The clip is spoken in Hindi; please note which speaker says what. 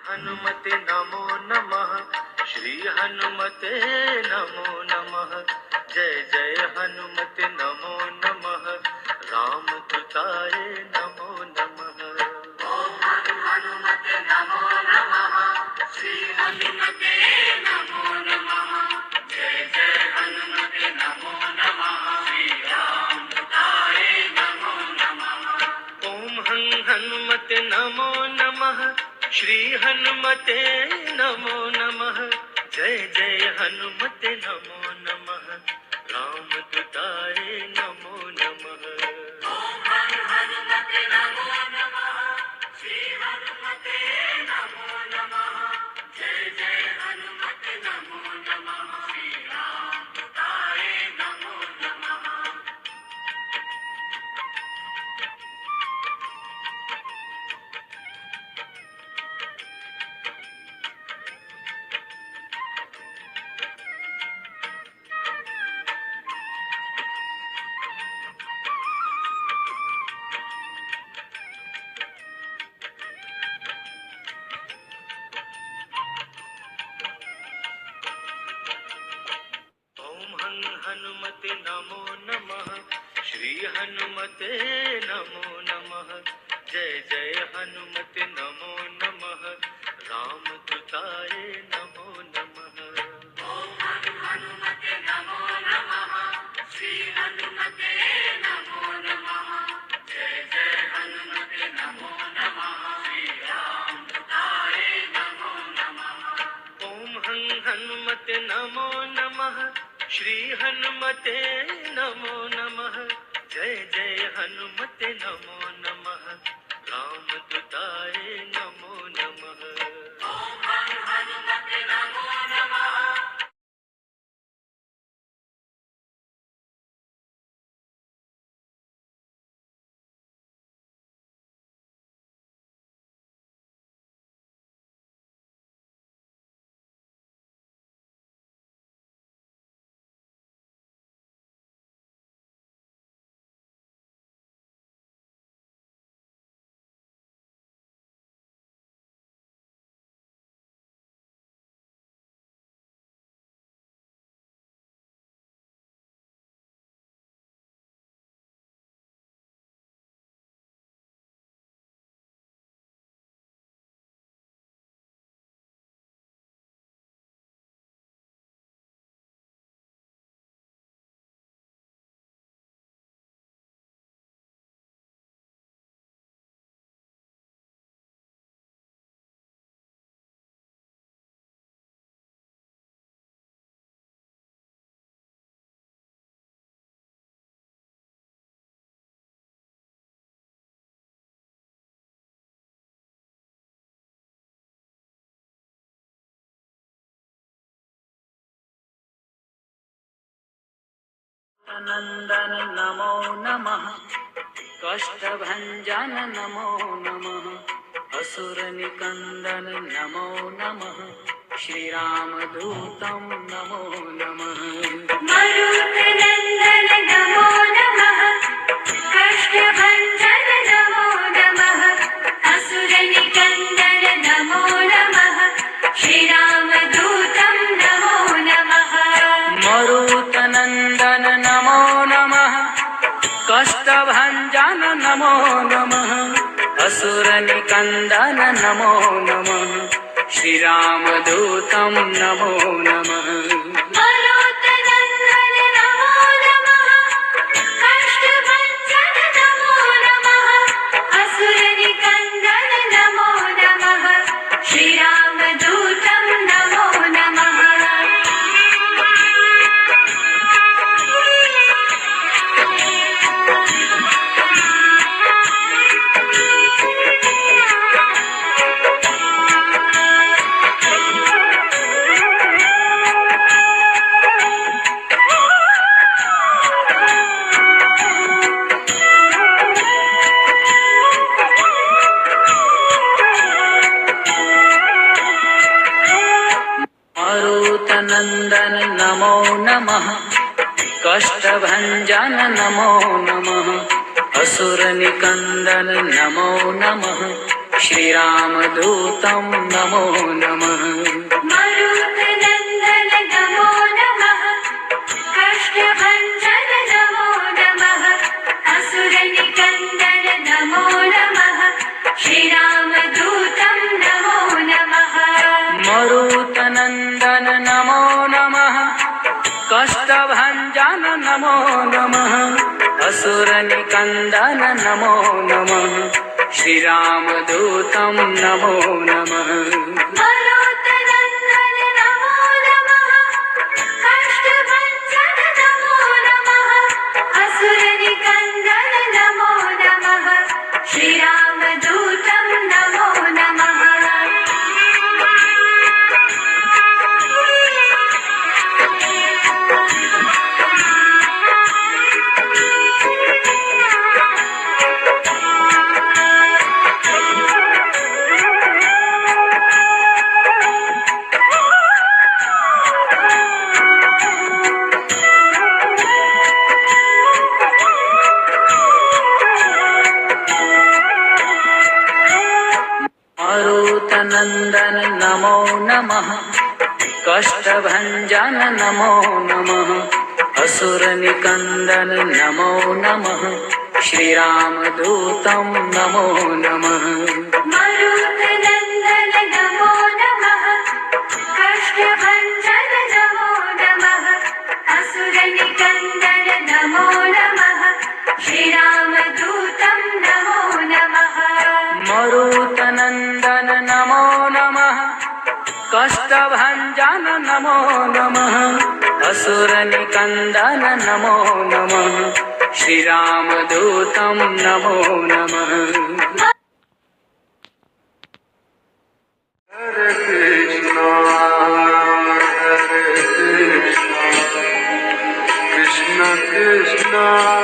Speaker 1: हनुमते नमो नमः। श्री हनुमते नमो नमः। जय जय हनुमते नमो नमः। रामदूताय नमो नमः। ओम हनुमते नमो नमः। श्री हनुमते नमो नमः। जय जय हनुमते नमो नमः। श्री रामदूताय नमो नमः। ओम हनुमते नमो नमः। श्री हनुमते नमो नमः। जय जय हनुमते नमो नमः। रामदूताय नमो नमः। ओम हनुमते नमो नमः। श्री हनुमते नमो नमः। जय जय हनुमते नमो नमः। श्री रामदूताय नमो नमः। हनुमते नमो नमः। श्री हनुमते नमो नमः। जय जय हनुमते नमो नमः। रामदूताय नमो नमः। ओम हनुमते नमो नमः। श्री हनुमते नमो नमः। जय जय हनुमते नमो नमः। श्री रामदूताय नमो नमः। ओम हनुमते नमो नमः। श्री हनुमते नमो नमः। जय जय हनुमते नमो नमः। रामदूताय नमो नमः। ओम हनुमते नमो नमः। नंदन नमो नमः। कष्टभंजन नमो नमः। असुर निकंदन नमो नमः। श्री रामदूतं नमो नमः।
Speaker 2: मरुत्नंदन नमो नमः। कष्टभंजन नमो नमः। असुर निकंदन नमो नमः। श्री रामदूतं नमो नमः।
Speaker 1: मरुतनंदन नमो नमः। कष्टभंजन नमो नमः। असुर निकंदन नमो नमः। श्री रामदूतं नमो नमः।
Speaker 2: मरुत्नंदन नमो नमः। कष्टभंजन नमो नमः। असुर निकंदन नमो नमः। श्री रामदूतं नमो नमः।
Speaker 1: नंदन नमो नमः। कष्टभंजन नमो नमः। असुर निकंदन नमो नमः। श्रीरामदूतं नमो नमः
Speaker 2: मरुतनन्दन नमो नमः कष्टभञ्जन नमो नमः असुरनिकन्दन नमो नमः श्रीरामदूतं नमो नमः
Speaker 1: मरुतनन्दन नमो नमः कष्टभञ्जन नमो नमः असुरनिकन्दन नमो नमः श्रीरामदूतं नमो नमः
Speaker 2: मरुतनन्दन नमो नमः कष्टभञ्जन नमो नमः असुरनिकन्दन नमो नमः श्रीरामदूतं नमो नमः
Speaker 1: मरुतनन्दन नमो नमः कष्टभञ्जन नमो नमः असुरनिकन्दन नमो नमः श्रीरामदूतं नमो नमः
Speaker 2: मरुतनन्दन नमो नमः कष्टभञ्जन नमो नमः असुरनिकन्दन नमो नमः श्रीरामदूतं नमो नमः
Speaker 1: मरुतनन्दन नमो नमः कष्टभञ्जन नमो नमः असुरनिकन्दन नमो नमः श्रीरामदूतं नमो नमः
Speaker 3: Hare Krishna, Krishna Krishna,